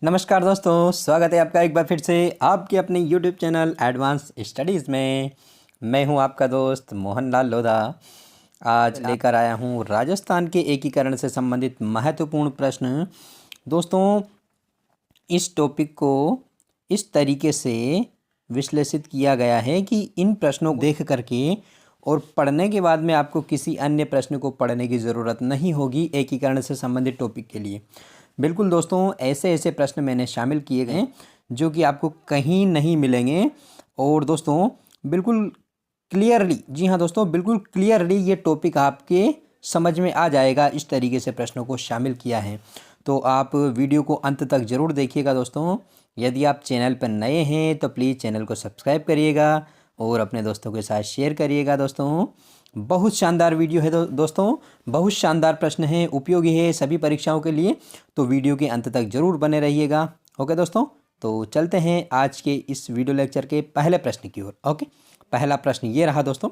नमस्कार दोस्तों, स्वागत है आपका एक बार फिर से आपके अपने YouTube चैनल एडवांस स्टडीज़ में। मैं हूं आपका दोस्त मोहनलाल लोधा। आज लेकर आया हूं राजस्थान के एकीकरण से संबंधित महत्वपूर्ण प्रश्न। दोस्तों, इस टॉपिक को इस तरीके से विश्लेषित किया गया है कि इन प्रश्नों को देख करके और पढ़ने के बाद में आपको किसी अन्य प्रश्न को पढ़ने की ज़रूरत नहीं होगी एकीकरण से संबंधित टॉपिक के लिए। बिल्कुल दोस्तों, ऐसे ऐसे प्रश्न मैंने शामिल किए गए जो कि आपको कहीं नहीं मिलेंगे। और दोस्तों बिल्कुल क्लियरली, जी हाँ दोस्तों, बिल्कुल क्लियरली ये टॉपिक आपके समझ में आ जाएगा। इस तरीके से प्रश्नों को शामिल किया है, तो आप वीडियो को अंत तक ज़रूर देखिएगा दोस्तों। यदि आप चैनल पर नए हैं तो प्लीज़ चैनल को सब्सक्राइब करिएगा और अपने दोस्तों के साथ शेयर करिएगा। दोस्तों बहुत शानदार वीडियो है दोस्तों, बहुत शानदार प्रश्न है, उपयोगी है सभी परीक्षाओं के लिए, तो वीडियो के अंत तक ज़रूर बने रहिएगा। ओके दोस्तों, तो चलते हैं आज के इस वीडियो लेक्चर के पहले प्रश्न की ओर। ओके, पहला प्रश्न ये रहा दोस्तों,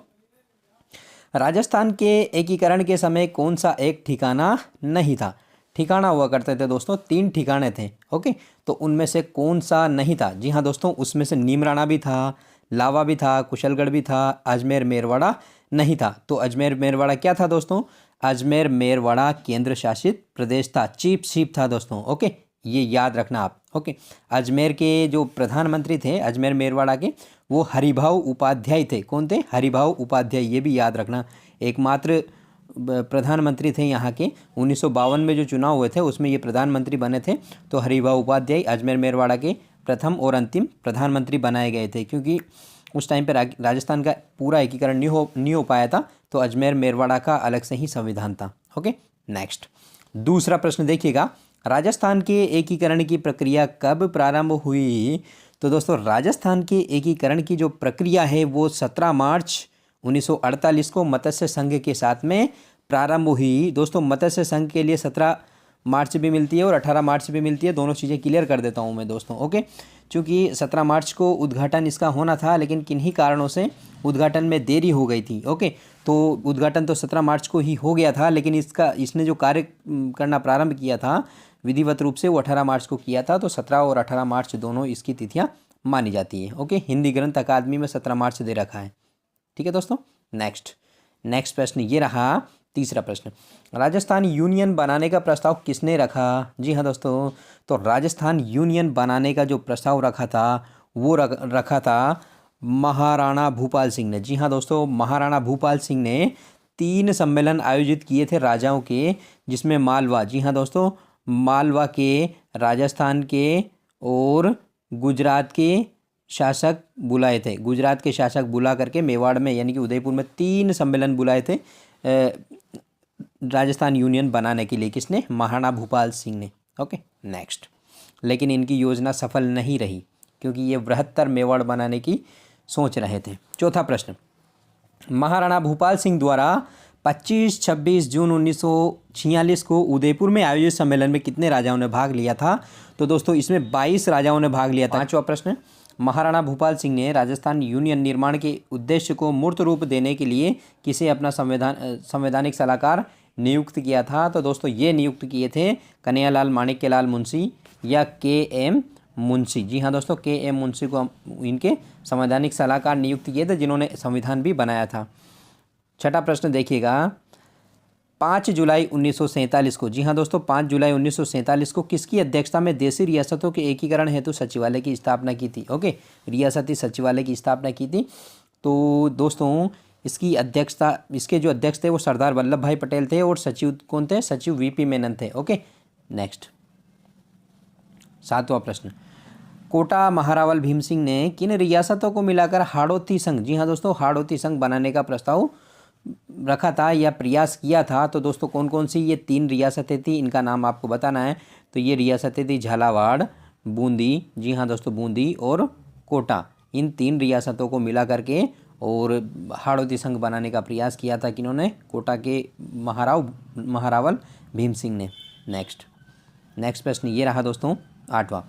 राजस्थान के एकीकरण के समय कौन सा एक ठिकाना नहीं था? ठिकाना हुआ करते थे दोस्तों, 3 ठिकाने थे। ओके, तो उनमें से कौन सा नहीं था? जी हाँ दोस्तों, उसमें से नीमराणा भी था, लावा भी था, कुशलगढ़ भी था, अजमेर मेरवाड़ा नहीं था। तो अजमेर मेरवाड़ा क्या था दोस्तों? अजमेर मेरवाड़ा केंद्र शासित प्रदेश था, चीफ शिप था दोस्तों। ओके, ये याद रखना आप। ओके, अजमेर के जो प्रधानमंत्री थे अजमेर मेरवाड़ा के, वो हरिभाऊ उपाध्याय थे। कौन थे? हरिभाऊ उपाध्याय, ये भी याद रखना। एकमात्र प्रधानमंत्री थे यहाँ के। 1952 में जो चुनाव हुए थे उसमें ये प्रधानमंत्री बने थे। तो हरिभाऊ उपाध्याय अजमेर मेरवाड़ा के प्रथम और अंतिम प्रधानमंत्री बनाए गए थे, क्योंकि उस टाइम पर राजस्थान का पूरा एकीकरण नहीं हो पाया था, तो अजमेर मेरवाड़ा का अलग से ही संविधान था। ओके, नेक्स्ट दूसरा प्रश्न देखिएगा, राजस्थान के एकीकरण की प्रक्रिया कब प्रारंभ हुई? तो दोस्तों राजस्थान के एकीकरण की जो प्रक्रिया है वो 17 मार्च 1948 को मत्स्य संघ के साथ में प्रारंभ हुई। दोस्तों मत्स्य संघ के लिए 17 मार्च भी मिलती है और 18 मार्च भी मिलती है, दोनों चीज़ें क्लियर कर देता हूँ मैं दोस्तों। ओके, क्योंकि 17 मार्च को उद्घाटन इसका होना था, लेकिन किन्हीं कारणों से उद्घाटन में देरी हो गई थी। ओके, तो उद्घाटन तो 17 मार्च को ही हो गया था, लेकिन इसने जो कार्य करना प्रारंभ किया था विधिवत रूप से, वो 18 मार्च को किया था। तो 17 और 18 मार्च दोनों इसकी तिथियाँ मानी जाती हैं। ओके, हिंदी ग्रंथ अकादमी में 17 मार्च दे रखा है। ठीक है दोस्तों, नेक्स्ट प्रश्न ये रहा, तीसरा प्रश्न, राजस्थान यूनियन बनाने का प्रस्ताव किसने रखा? जी हाँ दोस्तों, तो राजस्थान यूनियन बनाने का जो प्रस्ताव रखा था वो रखा था महाराणा भूपाल सिंह ने। जी हाँ दोस्तों, महाराणा भूपाल सिंह ने 3 सम्मेलन आयोजित किए थे राजाओं के, जिसमें मालवा, जी हाँ दोस्तों, मालवा के, राजस्थान के और गुजरात के शासक बुलाए थे। गुजरात के शासक बुला करके मेवाड़ में यानी कि उदयपुर में 3 सम्मेलन बुलाए थे राजस्थान यूनियन बनाने के लिए। किसने? महाराणा भूपाल सिंह ने। ओके, नेक्स्ट, लेकिन इनकी योजना सफल नहीं रही, क्योंकि ये बृहत्तर मेवाड़ बनाने की सोच रहे थे। चौथा प्रश्न, महाराणा भूपाल सिंह द्वारा 25-26 जून 1946 को उदयपुर में आयोजित सम्मेलन में कितने राजाओं ने भाग लिया था? तो दोस्तों इसमें 22 राजाओं ने भाग लिया था। पांचवा प्रश्न, महाराणा भूपाल सिंह ने राजस्थान यूनियन निर्माण के उद्देश्य को मूर्त रूप देने के लिए किसे अपना संवैधानिक सलाहकार नियुक्त किया था? तो दोस्तों ये नियुक्त किए थे कन्हैयालाल माणिक्यलाल मुंशी या के.एम. मुंशी। जी हाँ दोस्तों, के.एम. मुंशी को इनके संवैधानिक सलाहकार नियुक्त किए थे, जिन्होंने संविधान भी बनाया था। छठा प्रश्न देखिएगा, 5 जुलाई 1947 को, जी हाँ दोस्तों, 5 जुलाई 1947 को किसकी अध्यक्षता में देशी रियासतों के एकीकरण हेतु सचिवालय की स्थापना की थी? ओके, रियासती सचिवालय की स्थापना की थी। तो दोस्तों इसकी अध्यक्षता, इसके जो अध्यक्ष थे वो सरदार वल्लभ भाई पटेल थे, और सचिव कौन थे? सचिव वी.पी. मेनन थे। ओके, नेक्स्ट, 7वां प्रश्न, कोटा महारावल भीम सिंह ने किन रियासतों को मिलाकर हाड़ौती संघ, जी हाँ दोस्तों, हाड़ौती संघ बनाने का प्रस्ताव रखा था या प्रयास किया था? तो दोस्तों कौन कौन सी ये 3 रियासतें थी, इनका नाम आपको बताना है। तो ये रियासतें थी झालावाड़, बूंदी, जी हाँ दोस्तों, बूंदी और कोटा। इन 3 रियासतों को मिला करके और हाड़ौती संघ बनाने का प्रयास किया था किन्होंने? कोटा के महारावल भीम सिंह ने। नेक्स्ट प्रश्न ये रहा दोस्तों, 8वां,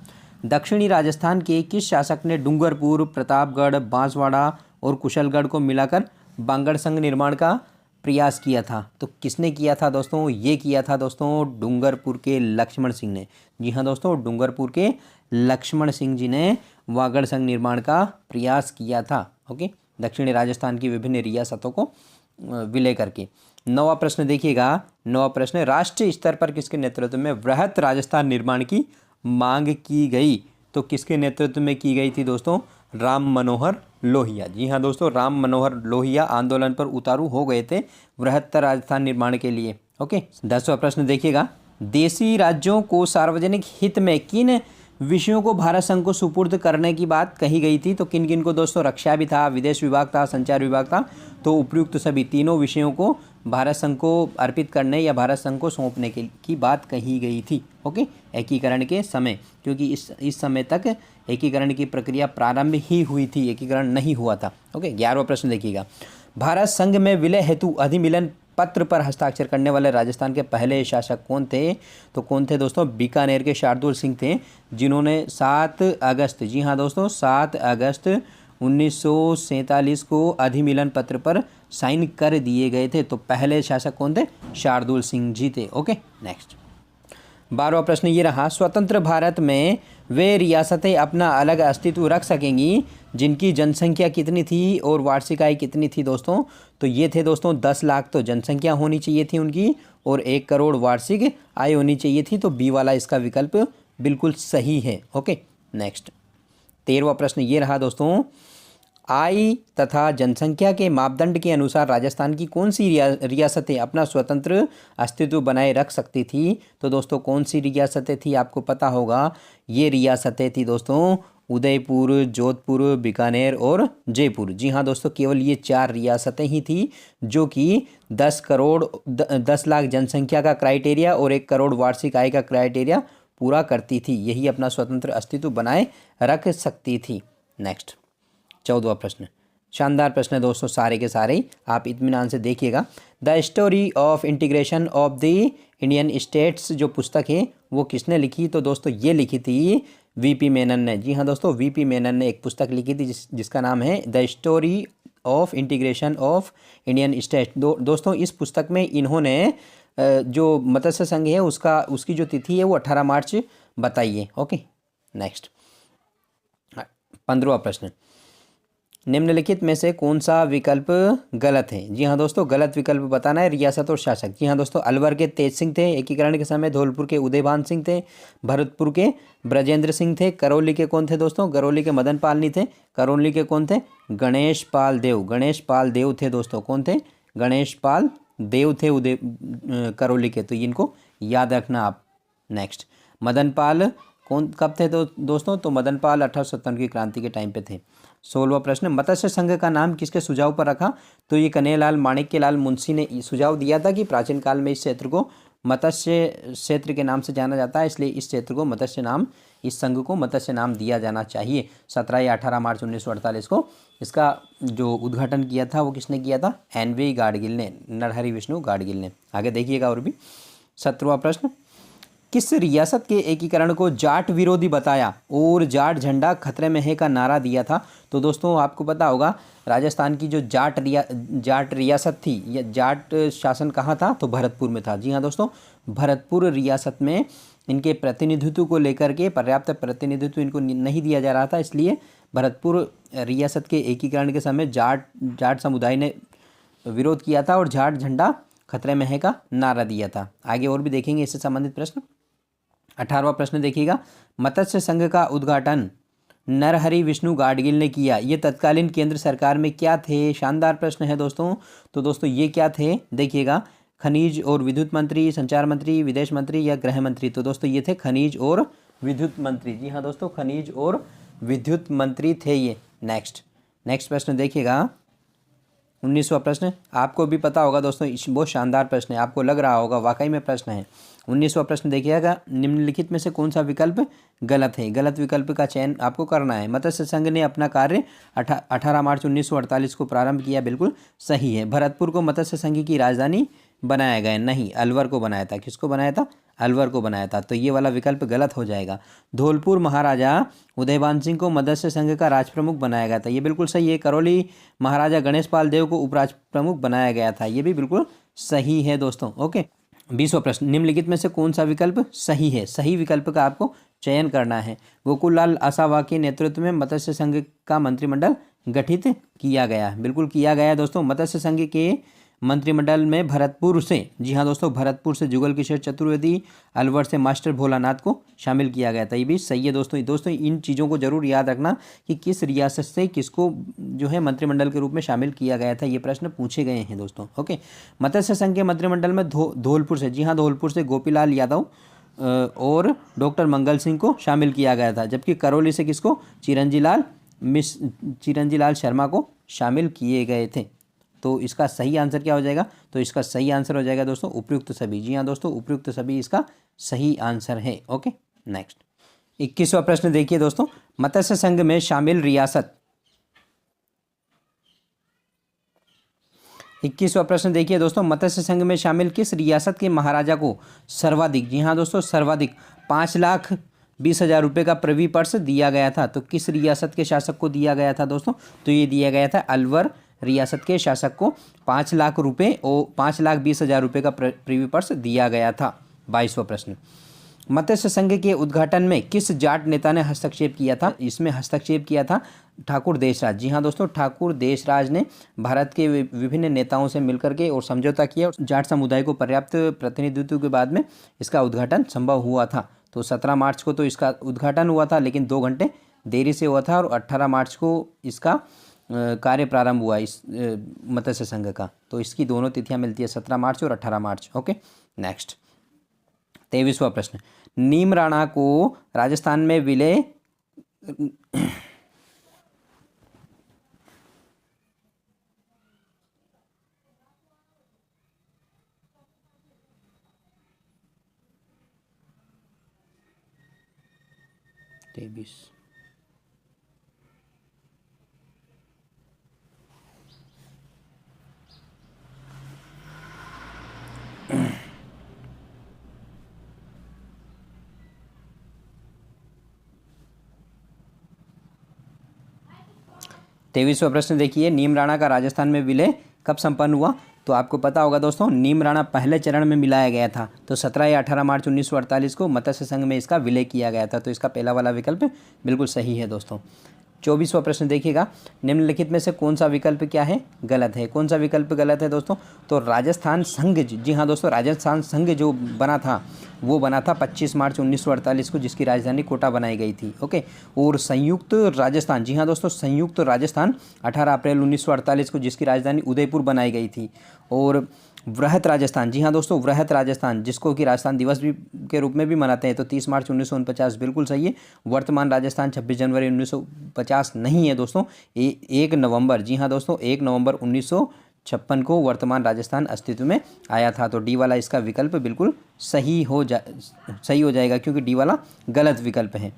दक्षिणी राजस्थान के किस शासक ने डूंगरपुर, प्रतापगढ़, बांसवाड़ा और कुशलगढ़ को मिलाकर बांगड़ संघ निर्माण का प्रयास किया था। तो किसने किया था दोस्तों? ये किया था दोस्तों डूंगरपुर के लक्ष्मण सिंह ने। जी हाँ दोस्तों, डूंगरपुर के लक्ष्मण सिंह जी ने वागड़ संघ निर्माण का प्रयास किया था। ओके, दक्षिणी राजस्थान की विभिन्न रियासतों को विलय करके। नवा प्रश्न देखिएगा। नवा प्रश्न, राष्ट्रीय स्तर पर किसके नेतृत्व में वृहत राजस्थान निर्माण की मांग की गई? तो किसके नेतृत्व में की गई थी दोस्तों? राम मनोहर लोहिया। जी हाँ दोस्तों, राम मनोहर लोहिया आंदोलन पर उतारू हो गए थे बृहत्तर राजस्थान निर्माण के लिए। ओके, 10वां प्रश्न देखिएगा। देशी राज्यों को सार्वजनिक हित में किन विषयों को भारत संघ को सुपुर्द करने की बात कही गई थी? तो किन किन को दोस्तों? रक्षा भी था, विदेश विभाग था, संचार विभाग था। तो उपयुक्त सभी तीनों विषयों को भारत संघ को अर्पित करने या भारत संघ को सौंपने की बात कही गई थी। ओके, एकीकरण के समय, क्योंकि इस समय तक एकीकरण की प्रक्रिया प्रारंभ ही हुई थी, एकीकरण नहीं हुआ था। ओके, 11वां प्रश्न देखिएगा। भारत संघ में विलय हेतु अधिमिलन पत्र पर हस्ताक्षर करने वाले राजस्थान के पहले शासक कौन थे? तो कौन थे दोस्तों? बीकानेर के शार्दुल सिंह थे, जिन्होंने 7 अगस्त, जी हाँ दोस्तों, 7 अगस्त 1947 को अधिमिलन पत्र पर साइन कर दिए गए थे। तो पहले शासक कौन थे? शार्दुल सिंह जी थे। ओके, नेक्स्ट 12वां प्रश्न ये रहा। स्वतंत्र भारत में वे रियासतें अपना अलग अस्तित्व रख सकेंगी जिनकी जनसंख्या कितनी थी और वार्षिक आय कितनी थी दोस्तों? तो ये थे दोस्तों 10 लाख तो जनसंख्या होनी चाहिए थी उनकी और 1 करोड़ वार्षिक आय होनी चाहिए थी। तो बी वाला इसका विकल्प बिल्कुल सही है। ओके, नेक्स्ट 13वां प्रश्न ये रहा दोस्तों। आय तथा जनसंख्या के मापदंड के अनुसार राजस्थान की कौन सी रियासतें अपना स्वतंत्र अस्तित्व बनाए रख सकती थी? तो दोस्तों कौन सी रियासतें थी? आपको पता होगा, ये रियासतें थी दोस्तों उदयपुर, जोधपुर, बीकानेर और जयपुर। जी हाँ दोस्तों, केवल ये 4 रियासतें ही थी जो कि 10 लाख जनसंख्या का क्राइटेरिया और 1 करोड़ वार्षिक आय का क्राइटेरिया पूरा करती थी। यही अपना स्वतंत्र अस्तित्व बनाए रख सकती थी। नेक्स्ट 14वां प्रश्न, शानदार प्रश्न है दोस्तों, सारे के सारे आप इत्मीनान से देखिएगा। The story of integration of the Indian states जो पुस्तक है वो किसने लिखी? तो दोस्तों ये लिखी थी वीपी मेनन ने। जी हाँ दोस्तों, वीपी मेनन ने एक पुस्तक लिखी थी जिसका नाम है the story of integration of Indian state. दोस्तों इस पुस्तक में इन्होंने जो मत्स्य संघ है उसकी जो तिथि है वो 18 मार्च बताई है। ओके, नेक्स्ट 15वां प्रश्न, निम्नलिखित में से कौन सा विकल्प गलत है? जी हाँ दोस्तों, गलत विकल्प बताना है। रियासत और शासक, जी हाँ दोस्तों, अलवर के तेज सिंह थे एकीकरण के समय, धौलपुर के उदयभान सिंह थे, भरतपुर के ब्रजेंद्र सिंह थे, करौली के कौन थे दोस्तों? करौली के मदन पाल नहीं थे, करौली के कौन थे? गणेश पाल देव, गणेश पाल देव थे दोस्तों। कौन थे? गणेश पाल देव थे करौली के। तो इनको याद रखना आप। नेक्स्ट, मदन पाल कब थे दोस्तों? तो मदन पाल 1857 की क्रांति के टाइम पे थे। 16वां प्रश्न, मत्स्य संघ का नाम किसके सुझाव पर रखा? तो ये कन्हैयालाल माणिक्यलाल मुंशी ने सुझाव दिया था कि प्राचीन काल में इस क्षेत्र को मत्स्य क्षेत्र के नाम से जाना जाता है, इसलिए इस क्षेत्र को इस संघ को मत्स्य नाम दिया जाना चाहिए। 17 या 18 मार्च 1948 को इसका जो उद्घाटन किया था वो किसने किया था? NV गाडगिल ने, नरहरि विष्णु गाडगिल ने। आगे देखिएगा और भी। 17वां प्रश्न, किस रियासत के एकीकरण को जाट विरोधी बताया और जाट झंडा खतरे में है का नारा दिया था? तो दोस्तों आपको पता होगा राजस्थान की जो जाट रियासत थी या जाट शासन कहाँ था? तो भरतपुर में था। जी हाँ दोस्तों, भरतपुर रियासत में इनके प्रतिनिधित्व को लेकर के पर्याप्त प्रतिनिधित्व इनको नहीं दिया जा रहा था, इसलिए भरतपुर रियासत के एकीकरण के समय जाट समुदाय ने विरोध किया था और जाट झंडा खतरे में है का नारा दिया था। आगे और भी देखेंगे इससे संबंधित प्रश्न। 18वां प्रश्न देखिएगा, मत्स्य संघ का उद्घाटन नरहरि विष्णु गाडगिल ने किया, ये तत्कालीन केंद्र सरकार में क्या थे? शानदार प्रश्न है दोस्तों। तो दोस्तों ये क्या थे? देखिएगा, खनिज और विद्युत मंत्री, संचार मंत्री, विदेश मंत्री या गृह मंत्री? तो दोस्तों ये थे खनिज और विद्युत मंत्री। जी हाँ दोस्तों, खनिज और विद्युत मंत्री थे ये। नेक्स्ट प्रश्न देखिएगा, 19वां प्रश्न, आपको भी पता होगा दोस्तों, बहुत शानदार प्रश्न है, आपको लग रहा होगा वाकई में प्रश्न है। 19वां प्रश्न देखिएगा, निम्नलिखित में से कौन सा विकल्प गलत है? गलत विकल्प का चयन आपको करना है। मत्स्य संघ ने अपना कार्य 18 मार्च 1948 को प्रारंभ किया, बिल्कुल सही है। भरतपुर को मत्स्य संघ की राजधानी बनाया गया, नहीं अलवर को बनाया था। किसको बनाया था? अलवर को बनाया था। तो ये वाला विकल्प गलत हो जाएगा। धौलपुर महाराजा उदयभान सिंह को मत्स्य संघ का राज प्रमुख बनाया गया था, ये बिल्कुल सही है। करौली महाराजा गणेश पाल देव को उपराज प्रमुख बनाया गया था, ये भी बिल्कुल सही है दोस्तों। ओके, 20वां प्रश्न, निम्नलिखित में से कौन सा विकल्प सही है? सही विकल्प का आपको चयन करना है। गोकुललाल आसावा के नेतृत्व में मत्स्य संघ का मंत्रिमंडल गठित किया गया, बिल्कुल किया गया दोस्तों। मत्स्य संघ के मंत्रिमंडल में भरतपुर से, जी हाँ दोस्तों, भरतपुर से जुगल किशोर चतुर्वेदी, अलवर से मास्टर भोलानाथ को शामिल किया गया था, ये भी सही है दोस्तों। दोस्तों इन चीज़ों को जरूर याद रखना कि किस रियासत से किसको जो है मंत्रिमंडल के रूप में शामिल किया गया था, ये प्रश्न पूछे गए हैं दोस्तों। ओके, मत्स्य संघ के मंत्रिमंडल में धौलपुर से, जी हाँ धौलपुर से गोपीलाल यादव और डॉक्टर मंगल सिंह को शामिल किया गया था, जबकि करौली से किसको? चिरंजीलाल शर्मा को शामिल किए गए थे। तो इसका सही आंसर क्या हो जाएगा? तो इसका सही आंसर हो जाएगा दोस्तों उपयुक्त सभी। जी हाँ दोस्तों, उपयुक्त सभी इसका सही आंसर है। ओके, नेक्स्ट 21वां प्रश्न देखिए दोस्तों, मत्स्य संघ में शामिल रियासत। 21वां प्रश्न देखिए दोस्तों, मत्स्य संघ में शामिल किस रियासत के महाराजा को सर्वाधिक, जी हाँ दोस्तों, सर्वाधिक 5,20,000 रुपये का प्रवी पर्स दिया गया था? तो किस रियासत के शासक को दिया गया था दोस्तों? तो ये दिया गया था अलवर रियासत के शासक को 5 लाख रुपये और 5,20,000 रुपये का प्रीवी पर्स दिया गया था। 22वां प्रश्न, मत्स्य संघ के उद्घाटन में किस जाट नेता ने हस्तक्षेप किया था? इसमें हस्तक्षेप किया था ठाकुर देशराज। जी हाँ दोस्तों, ठाकुर देशराज ने भारत के विभिन्न नेताओं से मिलकर के और समझौता किया और जाट समुदाय को पर्याप्त प्रतिनिधित्व के बाद में इसका उद्घाटन संभव हुआ था। तो 17 मार्च को तो इसका उद्घाटन हुआ था, लेकिन 2 घंटे देरी से हुआ था, और 18 मार्च को इसका कार्य प्रारंभ हुआ इस मत्स्य संघ का। तो इसकी दोनों तिथियां मिलती है, 17 मार्च और 18 मार्च। ओके, नेक्स्ट 23वां प्रश्न, नीम राणा को राजस्थान में विलय तेईस 23वां प्रश्न देखिए, नीम राणा का राजस्थान में विलय कब संपन्न हुआ? तो आपको पता होगा दोस्तों, नीम राणा पहले चरण में मिलाया गया था, तो 17 या 18 मार्च 1948 को मत्स्य संघ में इसका विलय किया गया था। तो इसका पहला वाला विकल्प बिल्कुल सही है दोस्तों। 24वां प्रश्न देखिएगा, निम्नलिखित में से कौन सा विकल्प क्या है? गलत है। कौन सा विकल्प गलत है दोस्तों? तो राजस्थान संघ, जी हाँ दोस्तों, राजस्थान संघ जो बना था वो बना था 25 मार्च 1948 को, जिसकी राजधानी कोटा बनाई गई थी। ओके, और संयुक्त राजस्थान, जी हाँ दोस्तों, संयुक्त राजस्थान 18 अप्रैल 1948 को, जिसकी राजधानी उदयपुर बनाई गई थी। और वृहत राजस्थान, जी हाँ दोस्तों, वृहत राजस्थान जिसको कि राजस्थान दिवस भी के रूप में भी मनाते हैं, तो 30 मार्च 1949 बिल्कुल सही है। वर्तमान राजस्थान 26 जनवरी 1950 नहीं है दोस्तों, 1 नवंबर, जी हाँ दोस्तों, 1 नवंबर 1956 को वर्तमान राजस्थान अस्तित्व में आया था। तो डी वाला इसका विकल्प बिल्कुल सही हो जाएगा, क्योंकि डी वाला गलत विकल्प है।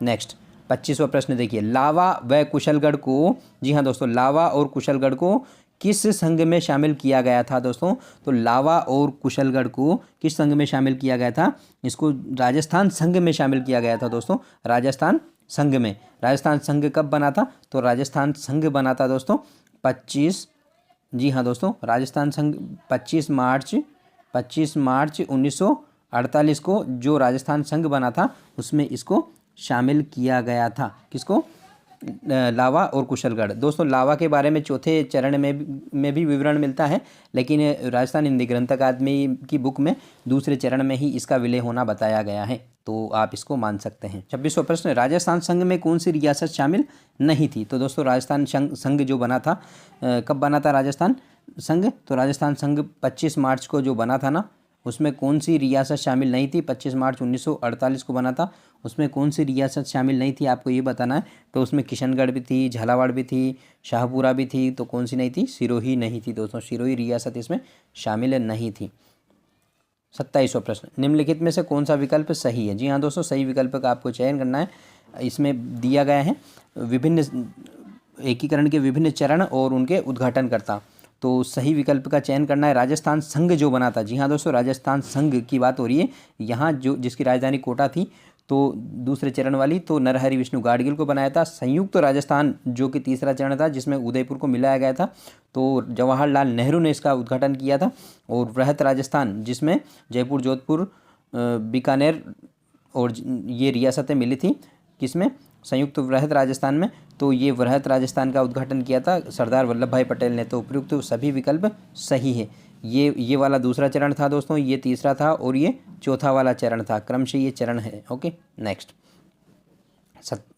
नेक्स्ट 25वां प्रश्न देखिए, लावा व कुशलगढ़ को, जी हाँ दोस्तों, लावा और कुशलगढ़ को किस संघ में शामिल किया गया था दोस्तों? तो लावा और कुशलगढ़ को किस संघ में शामिल किया गया था? इसको राजस्थान संघ में शामिल किया गया था दोस्तों, राजस्थान संघ में। राजस्थान संघ कब बना था? तो राजस्थान संघ बना था दोस्तों 25, जी हाँ दोस्तों, राजस्थान संघ 25 मार्च 1948 को जो राजस्थान संघ बना था उसमें इसको शामिल किया गया था। किसको? लावा और कुशलगढ़। दोस्तों लावा के बारे में चौथे चरण में भी विवरण मिलता है, लेकिन राजस्थान हिंदी ग्रंथ अकादमी की बुक में दूसरे चरण में ही इसका विलय होना बताया गया है, तो आप इसको मान सकते हैं। 26वां प्रश्न, राजस्थान संघ में कौन सी रियासत शामिल नहीं थी? तो दोस्तों राजस्थान संघ जो बना था, कब बना था राजस्थान संघ? तो राजस्थान संघ 25 मार्च को जो बना था ना, उसमें कौन सी रियासत शामिल नहीं थी? 25 मार्च 1948 को बना था, उसमें कौन सी रियासत शामिल नहीं थी आपको ये बताना है। तो उसमें किशनगढ़ भी थी, झालावाड़ भी थी, शाहपुरा भी थी, तो कौन सी नहीं थी? सिरोही नहीं थी दोस्तों, सिरोही रियासत इसमें शामिल नहीं थी। 27वां प्रश्न, निम्नलिखित में से कौन सा विकल्प सही है? जी हाँ दोस्तों, सही विकल्प का आपको चयन करना है। इसमें दिया गया है विभिन्न एकीकरण के विभिन्न चरण और उनके उद्घाटनकर्ता। तो सही विकल्प का चयन करना है। राजस्थान संघ जो बना था, जी हाँ दोस्तों, राजस्थान संघ की बात हो रही है यहाँ, जो जिसकी राजधानी कोटा थी, तो दूसरे चरण वाली, तो नरहरि विष्णु गाडगिल को बनाया था। संयुक्त राजस्थान जो कि तीसरा चरण था, जिसमें उदयपुर को मिलाया गया था, तो जवाहरलाल नेहरू ने इसका उद्घाटन किया था। और वृहत राजस्थान, जिसमें जयपुर, जोधपुर, बीकानेर और ये रियासतें मिली थी, किसमें, संयुक्त वृहत राजस्थान में, तो ये वृहत राजस्थान का उद्घाटन किया था सरदार वल्लभ भाई पटेल ने। तो उपयुक्त सभी विकल्प सही है। ये वाला दूसरा चरण था दोस्तों, ये तीसरा था और ये चौथा वाला चरण था, क्रमशः ये चरण है। ओके, नेक्स्ट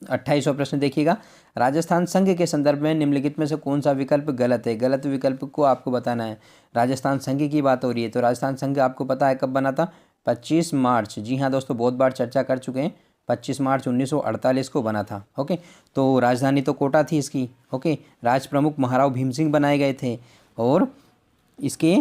28वां प्रश्न देखिएगा। राजस्थान संघ के संदर्भ में निम्नलिखित में से कौन सा विकल्प गलत है? गलत विकल्प को आपको बताना है। राजस्थान संघ की बात हो रही है, तो राजस्थान संघ आपको पता है कब बना था? 25 मार्च, जी हाँ दोस्तों, बहुत बार चर्चा कर चुके हैं, 25 मार्च 1948 को बना था। ओके, तो राजधानी तो कोटा थी इसकी। ओके, राज प्रमुख महाराव भीम सिंह बनाए गए थे और इसके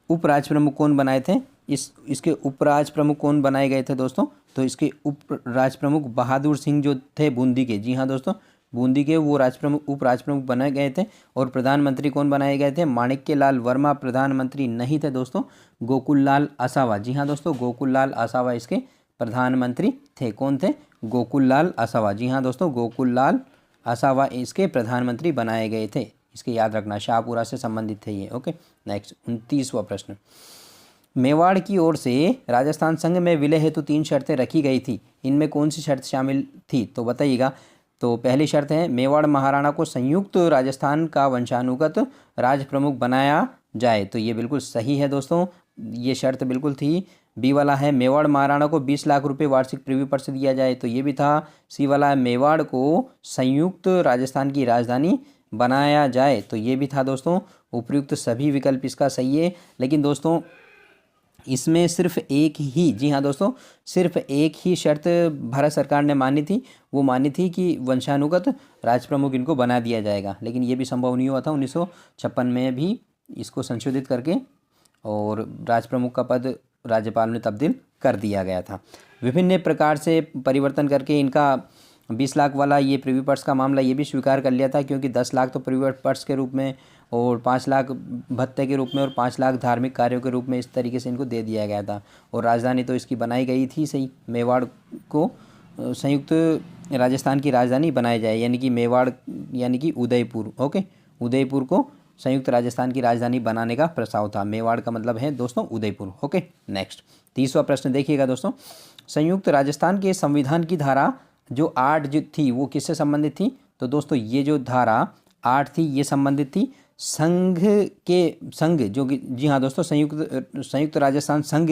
उपराज प्रमुख कौन बनाए थे? इसके उपराज प्रमुख कौन बनाए गए थे दोस्तों? तो इसके उपराज प्रमुख बहादुर सिंह जो थे बूंदी के, जी हाँ दोस्तों, बूंदी के वो उपराज प्रमुख बनाए गए थे। और प्रधानमंत्री कौन बनाए गए थे? माणिक्य लाल वर्मा प्रधानमंत्री नहीं थे दोस्तों, गोकुल लाल आसावा, जी हाँ दोस्तों, गोकुल लाल आसावा इसके प्रधानमंत्री थे। कौन थे? गोकुल लाल आसावा, जी हाँ दोस्तों, गोकुल लाल आसावा इसके प्रधानमंत्री बनाए गए थे। इसके याद रखना, शाहपुरा से संबंधित थे ये। ओके, नेक्स्ट 29वां प्रश्न। मेवाड़ की ओर से राजस्थान संघ में विलय हेतु 3 शर्तें रखी गई थी, इनमें कौन सी शर्त शामिल थी? तो बताइएगा। तो पहली शर्त है मेवाड़ महाराणा को संयुक्त राजस्थान का वंशानुगत राज प्रमुख बनाया जाए, तो ये बिल्कुल सही है दोस्तों, ये शर्त बिल्कुल थी। बी वाला है मेवाड़ महाराणा को 20 लाख रुपए वार्षिक प्रीव्यू पर से दिया जाए, तो ये भी था। सी वाला है मेवाड़ को संयुक्त राजस्थान की राजधानी बनाया जाए, तो ये भी था दोस्तों। उपयुक्त सभी विकल्प इसका सही है। लेकिन दोस्तों इसमें सिर्फ एक ही, जी हाँ दोस्तों, सिर्फ एक ही शर्त भारत सरकार ने मानी थी, वो मानी थी कि वंशानुगत राज प्रमुख इनको बना दिया जाएगा। लेकिन ये भी संभव नहीं हुआ था 1956 में भी इसको संशोधित करके, और राज प्रमुख का पद राज्यपाल ने तब्दील कर दिया गया था। विभिन्न प्रकार से परिवर्तन करके इनका 20 लाख वाला ये प्रीव्यू पर्स का मामला ये भी स्वीकार कर लिया था, क्योंकि 10 लाख तो प्रीव्यू पर्स के रूप में और 5 लाख भत्ते के रूप में और 5 लाख धार्मिक कार्यों के रूप में इस तरीके से इनको दे दिया गया था। और राजधानी तो इसकी बनाई गई थी सही, मेवाड़ को संयुक्त राजस्थान की राजधानी बनाई जाए, यानी कि मेवाड़ यानी कि उदयपुर। ओके, उदयपुर को संयुक्त राजस्थान की राजधानी बनाने का प्रस्ताव था। मेवाड़ का मतलब है दोस्तों उदयपुर। ओके, नेक्स्ट 30वां प्रश्न देखिएगा दोस्तों। संयुक्त राजस्थान के संविधान की धारा जो 8 जो थी वो किससे संबंधित थी? तो दोस्तों ये जो धारा 8 थी ये संबंधित थी संघ जो कि, जी हाँ दोस्तों, संयुक्त राजस्थान संघ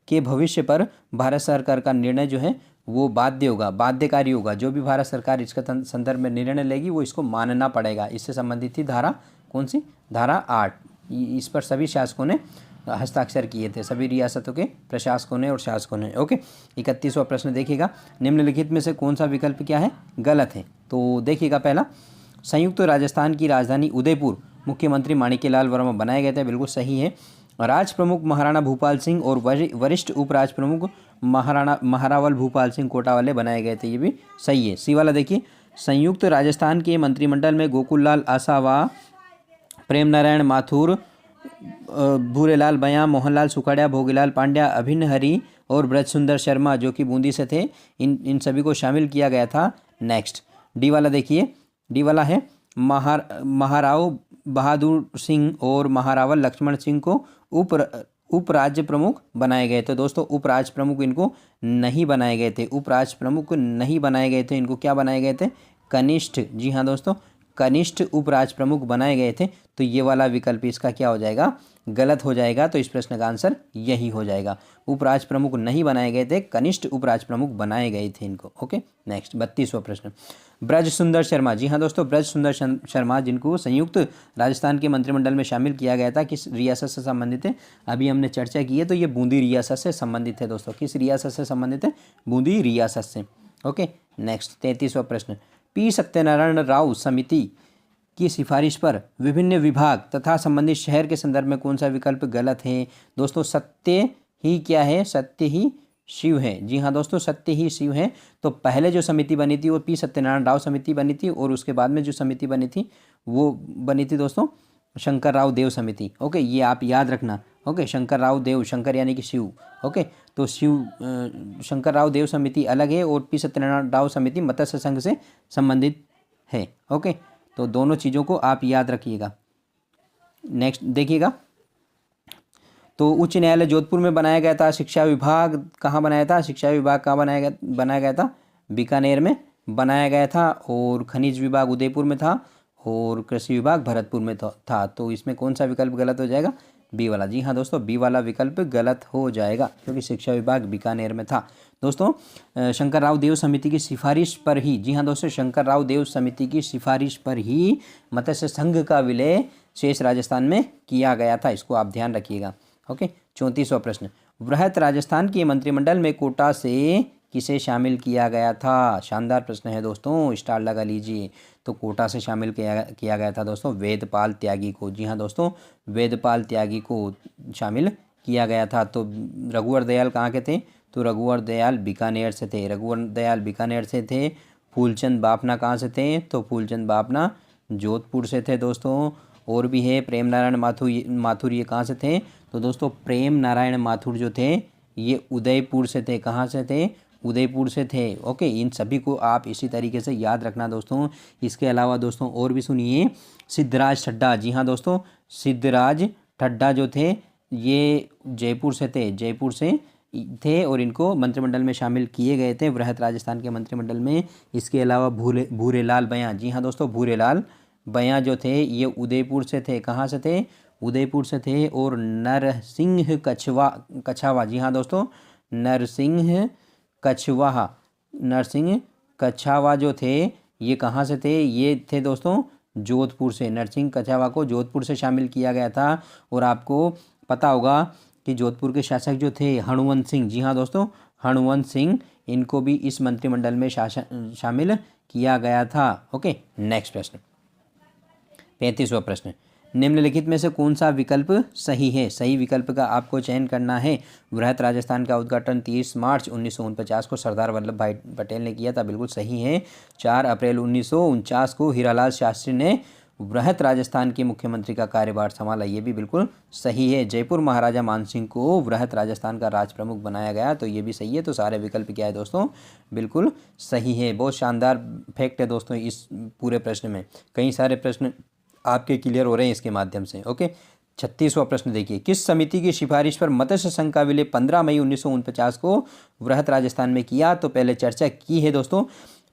के भविष्य पर भारत सरकार का निर्णय जो है वो बाध्यकारी होगा। जो भी भारत सरकार इसके संदर्भ में निर्णय लेगी वो इसको मानना पड़ेगा। इससे संबंधित थी धारा कौन सी? धारा 8। इस पर सभी शासकों ने हस्ताक्षर किए थे, सभी रियासतों के प्रशासकों ने और शासकों ने। ओके, 31वां प्रश्न देखिएगा। निम्नलिखित में से कौन सा विकल्प क्या है? गलत है। तो देखिएगा, पहला, संयुक्त राजस्थान की राजधानी उदयपुर मुख्यमंत्री माणिक्यलाल वर्मा बनाए गए थे, बिल्कुल सही है। राज प्रमुख महाराणा भूपाल सिंह और वरिष्ठ उपराज प्रमुख महारावल भूपाल सिंह कोटा वाले बनाए गए थे, ये भी सही है। सी वाला देखिए, संयुक्त राजस्थान के मंत्रिमंडल में गोकुल लाल आसावा, प्रेम नारायण माथुर, भूरेलाल बयां, मोहनलाल सुखाड़िया, भोगीलाल पांड्या, अभिन्न हरि और ब्रज सुंदर शर्मा जो कि बूंदी से थे, इन सभी को शामिल किया गया था। नेक्स्ट डी वाला देखिए, डी वाला है महाराव बहादुर सिंह और महारावल लक्ष्मण सिंह को उपराज्य प्रमुख बनाए गए थे। दोस्तों उपराज प्रमुख इनको नहीं बनाए गए थे, उपराज प्रमुख नहीं बनाए गए थे, इनको क्या बनाए गए थे? कनिष्ठ, जी हाँ दोस्तों, कनिष्ठ उपराज प्रमुख बनाए गए थे। तो ये वाला विकल्प इसका क्या हो जाएगा? गलत हो जाएगा। तो इस प्रश्न का आंसर यही हो जाएगा। उपराज प्रमुख नहीं बनाए गए थे, कनिष्ठ उपराज प्रमुख बनाए गए थे इनको। ओके, नेक्स्ट 32वां प्रश्न। ब्रज सुंदर शर्मा, जी हाँ दोस्तों, ब्रज सुंदर शर्मा जिनको संयुक्त राजस्थान के मंत्रिमंडल में शामिल किया गया था, किस रियासत से संबंधित है? अभी हमने चर्चा की है, तो ये बूंदी रियासत से संबंधित है दोस्तों। किस रियासत से संबंधित है? बूंदी रियासत से। ओके, नेक्स्ट 33वां प्रश्न। पी सत्यनारायण राव समिति की सिफारिश पर विभिन्न विभाग तथा संबंधित शहर के संदर्भ में कौन सा विकल्प गलत है? दोस्तों सत्य ही क्या है? सत्य ही शिव है। जी हाँ दोस्तों, सत्य ही शिव है। तो पहले जो समिति बनी थी वो पी सत्यनारायण राव समिति बनी थी, और उसके बाद में जो समिति बनी थी वो बनी थी दोस्तों शंकर राव देव समिति। ओके, ये आप याद रखना। ओके, शंकर राव देव, शंकर यानी कि शिव। ओके, तो शंकर राव देव समिति अलग है और पी सत्यनारायण राव समिति मत्स्य संघ से संबंधित है। ओके, तो दोनों चीज़ों को आप याद रखिएगा। नेक्स्ट देखिएगा, तो उच्च न्यायालय जोधपुर में बनाया गया था। शिक्षा विभाग कहाँ बनाया था? शिक्षा विभाग कहाँ बनाया गया था? बीकानेर में बनाया गया था। और खनिज विभाग उदयपुर में था और कृषि विभाग भरतपुर में था। तो इसमें कौन सा विकल्प गलत हो जाएगा? बी वाला। जी हाँ दोस्तों, बी वाला विकल्प गलत हो जाएगा क्योंकि शिक्षा विभाग बीकानेर में था। दोस्तों शंकर राव देव समिति की सिफारिश पर ही, जी हाँ दोस्तों, शंकर राव देव समिति की सिफारिश पर ही मत्स्य संघ का विलय शेष राजस्थान में किया गया था। इसको आप ध्यान रखिएगा। ओके, 34वां प्रश्न, वृहत राजस्थान के मंत्रिमंडल में कोटा से किसे शामिल किया गया था? शानदार प्रश्न है दोस्तों, स्टार लगा लीजिए। तो कोटा से शामिल किया गया था दोस्तों वेदपाल त्यागी को। जी हाँ दोस्तों, वेदपाल त्यागी को शामिल किया गया था। तो रघुवर दयाल कहाँ के थे? तो रघुवर दयाल बीकानेर से थे। रघुवर दयाल बीकानेर से थे। फूलचंद बाफना कहाँ से थे? तो फूलचंद बाफना जोधपुर से थे दोस्तों। और भी है प्रेम नारायण माथुर, ये कहाँ से थे? तो दोस्तों प्रेम नारायण माथुर जो थे ये उदयपुर से थे। कहाँ से थे? उदयपुर से थे। ओके, इन सभी को आप इसी तरीके से याद रखना दोस्तों। इसके अलावा दोस्तों और भी सुनिए, सिद्धराज ठड्डा। जी हाँ दोस्तों, सिद्धराज ठड्डा जो थे ये जयपुर से थे और इनको मंत्रिमंडल में शामिल किए गए थे, वृहत राजस्थान के मंत्रिमंडल में। इसके अलावा भूरेलाल बयां, जी हाँ दोस्तों, भूरेलाल बयां जो थे ये उदयपुर से थे। कहाँ से थे? उदयपुर से थे। और नरसिंह कछावा, जी हाँ दोस्तों, नरसिंह कछावा जो थे ये कहाँ से थे? ये थे दोस्तों जोधपुर से। नरसिंह कछावा को जोधपुर से शामिल किया गया था। और आपको पता होगा कि जोधपुर के शासक जो थे हनुवंत सिंह, जी हाँ दोस्तों, हनुवंत सिंह, इनको भी इस मंत्रिमंडल में शामिल किया गया था। ओके, नेक्स्ट प्रश्न, 35वां प्रश्न, निम्नलिखित में से कौन सा विकल्प सही है? सही विकल्प का आपको चयन करना है। वृहत राजस्थान का उद्घाटन 30 मार्च 1949 को सरदार वल्लभ भाई पटेल ने किया था। बिल्कुल सही है। 4 अप्रैल 1949 को हीरालाल शास्त्री ने वृहत राजस्थान के मुख्यमंत्री का कार्यभार संभाला। ये भी बिल्कुल सही है। जयपुर महाराजा मानसिंह को वृहत राजस्थान का राज प्रमुख बनाया गया। तो ये भी सही है। तो सारे विकल्प क्या है दोस्तों? बिल्कुल सही है। बहुत शानदार फैक्ट है दोस्तों इस पूरे प्रश्न में। कई सारे प्रश्न आपके क्लियर हो रहे हैं इसके माध्यम से। ओके, 36वां प्रश्न देखिए, किस समिति की सिफारिश पर मत्स्य संघ का विलय 15 मई 1949 को वृहत राजस्थान में किया? तो पहले चर्चा की है दोस्तों।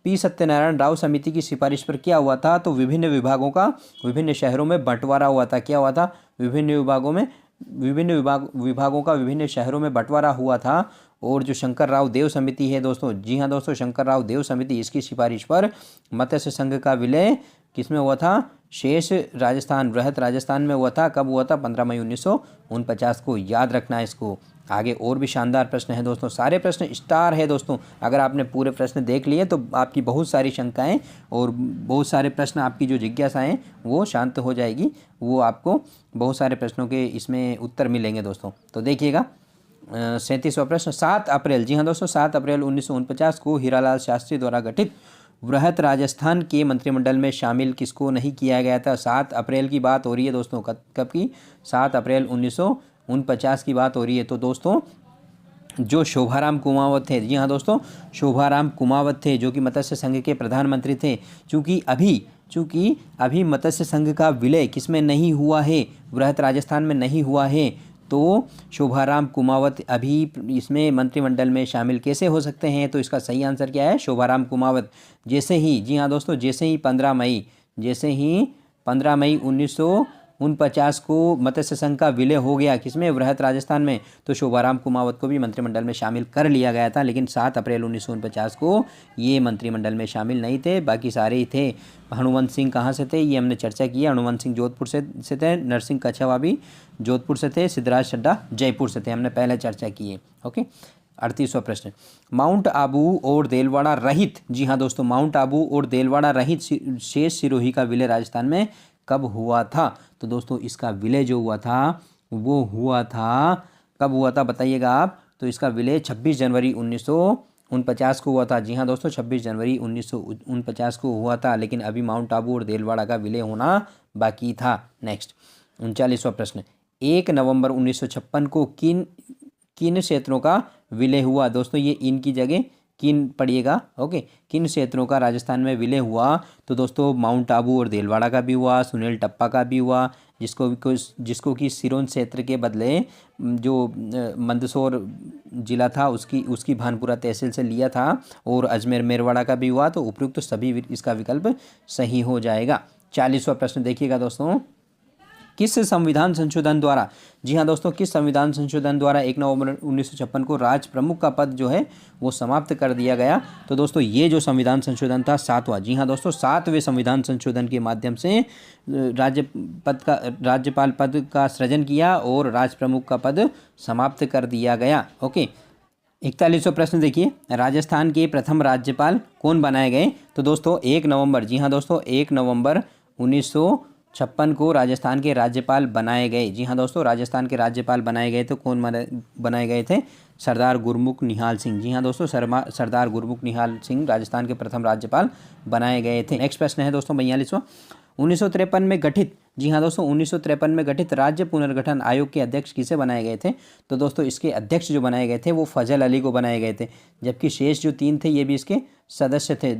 पी सत्यनारायण राव समिति की सिफारिश पर क्या हुआ था? तो विभिन्न विभागों का विभिन्न शहरों में बंटवारा हुआ था। क्या हुआ था? विभिन्न विभागों का विभिन्न शहरों में बंटवारा हुआ था। और जो शंकर राव देव समिति है दोस्तों, जी हाँ दोस्तों, शंकर राव देव समिति, इसकी सिफारिश पर मत्स्य संघ का विलय किस में हुआ था? शेष राजस्थान, वृहत राजस्थान में हुआ था। कब हुआ था? 15 मई 1949 को। याद रखना है इसको। आगे और भी शानदार प्रश्न है दोस्तों। सारे प्रश्न स्टार है दोस्तों। अगर आपने पूरे प्रश्न देख लिए तो आपकी बहुत सारी शंकाएं और बहुत सारे प्रश्न, आपकी जो जिज्ञासाएं वो शांत हो जाएगी। वो आपको बहुत सारे प्रश्नों के इसमें उत्तर मिलेंगे दोस्तों। तो देखिएगा 37वां प्रश्न, 7 अप्रैल, जी हाँ दोस्तों, 7 अप्रैल 1949 को हीरालाल शास्त्री द्वारा गठित वृहत राजस्थान के मंत्रिमंडल में शामिल किसको नहीं किया गया था? 7 अप्रैल की बात हो रही है दोस्तों। कब की? 7 अप्रैल 1949 की बात हो रही है। तो दोस्तों जो शोभाराम कुमावत थे, जी हाँ दोस्तों, शोभाराम कुमावत थे जो कि मत्स्य संघ के प्रधानमंत्री थे। चूँकि अभी मत्स्य संघ का विलय किसमें नहीं हुआ है? वृहत राजस्थान में नहीं हुआ है। तो शोभाराम कुमावत अभी इसमें मंत्रिमंडल में शामिल कैसे हो सकते हैं? तो इसका सही आंसर क्या है? शोभाराम कुमावत। जैसे ही, जी हाँ दोस्तों, जैसे ही 15 मई 1949 को मत्स्य संघ का विलय हो गया किसमें? वृहत राजस्थान में। तो शोभाराम कुमावत को भी मंत्रिमंडल में शामिल कर लिया गया था। लेकिन 7 अप्रैल 1949 को ये मंत्रिमंडल में शामिल नहीं थे, बाकी सारे ही थे। हनुवंत सिंह कहाँ से थे? ये हमने चर्चा की है। हनुवंत सिंह जोधपुर से थे। नरसिंह कछावा भी जोधपुर से थे। सिद्धराज ठड्डा जयपुर से थे। हमने पहले चर्चा की है। ओके, 38वां प्रश्न, माउंट आबू और देलवाड़ा रहित, जी हाँ दोस्तों, माउंट आबू और देलवाड़ा रहित शेष सिरोही का विलय राजस्थान में कब हुआ था? तो दोस्तों इसका विलय जो हुआ था वो हुआ था, कब हुआ था बताइएगा आप? तो इसका विलय 26 जनवरी 1949 49 को हुआ था। जी हाँ दोस्तों, 26 जनवरी 1949 को हुआ था, लेकिन अभी माउंट आबू और देलवाड़ा का विलय होना बाकी था। नेक्स्ट 39वां प्रश्न, 1 नवंबर 1956 को किन किन क्षेत्रों का विलय हुआ? दोस्तों ये इनकी जगह किन पढ़िएगा। ओके, किन क्षेत्रों का राजस्थान में विलय हुआ? तो दोस्तों माउंट आबू और देलवाड़ा का भी हुआ, सुनील टप्पा का भी हुआ, जिसको कि सिरोंज क्षेत्र के बदले जो मंदसौर जिला था उसकी भानपुरा तहसील से लिया था, और अजमेर मेरवाड़ा का भी हुआ। तो उपयुक्त सभी इसका विकल्प सही हो जाएगा। 40वां प्रश्न देखिएगा दोस्तों, किस संविधान संशोधन द्वारा, जी हाँ दोस्तों, किस संविधान संशोधन द्वारा 1 नवंबर 1956 को राज प्रमुख का पद जो है वो समाप्त कर दिया गया? तो दोस्तों ये जो संविधान संशोधन था 7वां, जी हाँ दोस्तों, 7वें संविधान संशोधन के माध्यम से राज्यपाल पद का सृजन किया और राज प्रमुख का पद समाप्त कर दिया गया। ओके, 41वां प्रश्न देखिए, राजस्थान के प्रथम राज्यपाल कौन बनाए गए? तो दोस्तों 1 नवंबर, जी हाँ दोस्तों, 1 नवंबर 1956 को राजस्थान के राज्यपाल बनाए गए। जी हाँ दोस्तों, राजस्थान के राज्यपाल बनाए गए थे। कौन बनाए गए थे? सरदार गुरमुख निहाल सिंह। जी हाँ दोस्तों, सरदार गुरमुख निहाल सिंह राजस्थान के प्रथम राज्यपाल बनाए गए थे। नेक्स्ट प्रश्न है दोस्तों 42वां, 1953 में गठित, जी हाँ दोस्तों, 1953 में गठित राज्य पुनर्गठन आयोग के अध्यक्ष किसे बनाए गए थे? तो दोस्तों इसके अध्यक्ष जो बनाए गए थे वो फजल अली को बनाए गए थे, जबकि शेष जो 3 थे ये भी इसके सदस्य थे।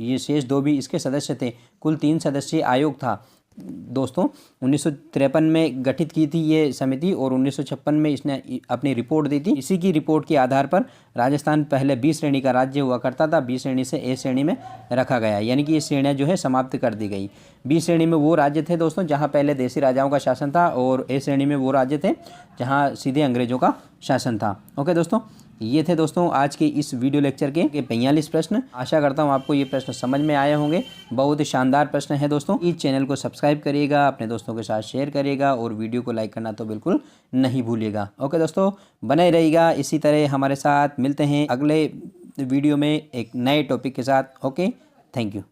ये शेष 2 भी इसके सदस्य थे। कुल 3 सदस्यीय आयोग था दोस्तों। 1953 में गठित की थी ये समिति और 1956 में इसने अपनी रिपोर्ट दी थी। इसी की रिपोर्ट के आधार पर राजस्थान पहले बी श्रेणी का राज्य हुआ करता था, बी श्रेणी से ए श्रेणी में रखा गया, यानी कि ये श्रेणियाँ जो है समाप्त कर दी गई। बी श्रेणी में वो राज्य थे दोस्तों जहाँ पहले देसी राजाओं का शासन था, और ए श्रेणी में वो राज्य थे जहाँ सीधे अंग्रेजों का शासन था। ओके दोस्तों, ये थे दोस्तों आज के इस वीडियो लेक्चर के 45 प्रश्न। आशा करता हूँ आपको ये प्रश्न समझ में आए होंगे। बहुत ही शानदार प्रश्न है दोस्तों। इस चैनल को सब्सक्राइब करिएगा, अपने दोस्तों के साथ शेयर करिएगा, और वीडियो को लाइक करना तो बिल्कुल नहीं भूलिएगा। ओके दोस्तों, बने रहिएगा इसी तरह हमारे साथ। मिलते हैं अगले वीडियो में एक नए टॉपिक के साथ। Okay, thank you.